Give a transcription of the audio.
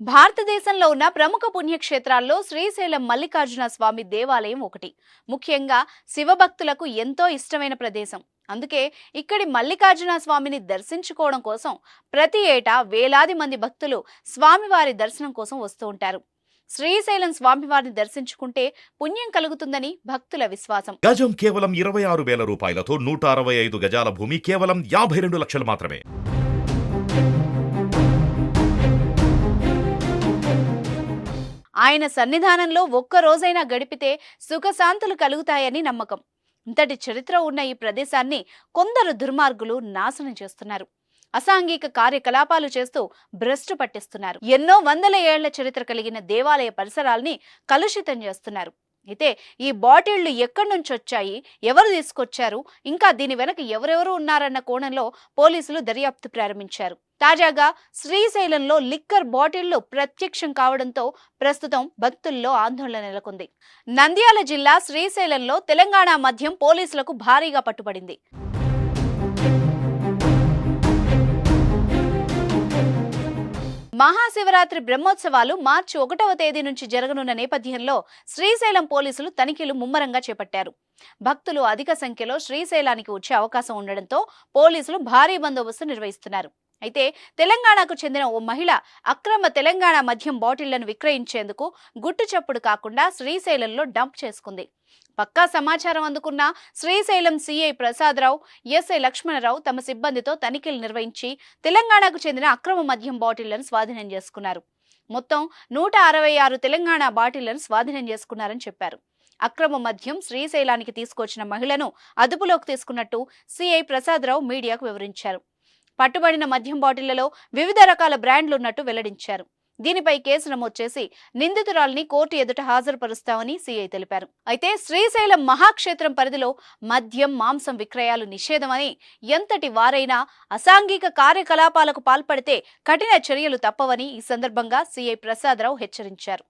భారతదేశంలో ఉన్న ప్రముఖ పుణ్యక్షేత్రాల్లో శ్రీశైలం మల్లికార్జున స్వామి దేవాలయం ఒకటి. ముఖ్యంగా శివభక్తులకు ఎంతో ఇష్టమైన ప్రదేశం. అందుకే ఇక్కడి మల్లికార్జున స్వామిని దర్శించుకోవడం కోసం ప్రతి ఏటా వేలాది మంది భక్తులు స్వామివారి దర్శనం కోసం వస్తూ ఉంటారు. శ్రీశైలం స్వామివారిని దర్శించుకుంటే పుణ్యం కలుగుతుందని భక్తుల విశ్వాసం. గజం కేవలం 26,000 రూపాయలతో 165 గజాల భూమి కేవలం 52 లక్షలు మాత్రమే. ఆయన సన్నిధానంలో ఒక్క రోజైనా గడిపితే సుఖశాంతులు కలుగుతాయని నమ్మకం. ఇంతటి చరిత్ర ఉన్న ఈ ప్రదేశాన్ని కొందరు దుర్మార్గులు నాశనం చేస్తున్నారు. అసాంఘిక కార్యకలాపాలు చేస్తూ భ్రష్టు పట్టిస్తున్నారు. ఎన్నో వందల ఏళ్ల చరిత్ర కలిగిన దేవాలయ పరిసరాల్ని కలుషితం చేస్తున్నారు. అయితే ఈ బాటిళ్లు ఎక్కడి నుంచి వచ్చాయి, ఎవరు తీసుకొచ్చారు, ఇంకా దీని వెనక ఎవరెవరు ఉన్నారన్న కోణంలో పోలీసులు దర్యాప్తు ప్రారంభించారు. తాజాగా శ్రీశైలంలో లిక్కర్ బాటిళ్లు ప్రత్యక్షం కావడంతో ప్రస్తుతం భక్తుల్లో ఆందోళన నెలకొంది. నంద్యాల జిల్లా శ్రీశైలంలో తెలంగాణ మద్యం పోలీసులకు భారీగా పట్టుబడింది. మహాశివరాత్రి బ్రహ్మోత్సవాలు మార్చి 1వ తేదీ నుంచి జరగనున్న నేపథ్యంలో శ్రీశైలం పోలీసులు తనిఖీలు ముమ్మరంగా చేపట్టారు. భక్తులు అధిక సంఖ్యలో శ్రీశైలానికి వచ్చే అవకాశం ఉండడంతో పోలీసులు భారీ బందోబస్తు నిర్వహిస్తున్నారు. అయితే తెలంగాణకు చెందిన ఓ మహిళ అక్రమ తెలంగాణ మద్యం బాటిళ్లను విక్రయించేందుకు గుట్టు చప్పుడు కాకుండా శ్రీశైలంలో డంప్ చేసుకుంది. పక్కా సమాచారం అందుకున్న శ్రీశైలం సిఐ ప్రసాదరావు, ఎస్ఐ లక్ష్మణరావు తమ సిబ్బందితో తనిఖీలు నిర్వహించి తెలంగాణకు చెందిన అక్రమ మద్యం బాటిళ్లను స్వాధీనం చేసుకున్నారు. మొత్తం 166 తెలంగాణ బాటిళ్లను స్వాధీనం చేసుకున్నారని చెప్పారు. అక్రమ మద్యం శ్రీశైలానికి తీసుకొచ్చిన మహిళను అదుపులోకి తీసుకున్నట్టు సిఐ ప్రసాదరావు మీడియాకు వివరించారు. పట్టుబడిన మద్యం బాటిళ్లలో వివిధ రకాల బ్రాండ్లున్నట్టు వెల్లడించారు. దీనిపై కేసు నమోదు చేసి నిందితురాల్ని కోర్టు ఎదుట హాజరుపరుస్తామని సీఐ తెలిపారు. అయితే శ్రీశైలం మహాక్షేత్రం పరిధిలో మద్యం, మాంసం విక్రయాలు నిషేధమని, ఎంతటి వారైనా అసాంఘిక కార్యకలాపాలకు పాల్పడితే కఠిన చర్యలు తప్పవని ఈ సందర్భంగా సీఐ ప్రసాదరావు హెచ్చరించారు.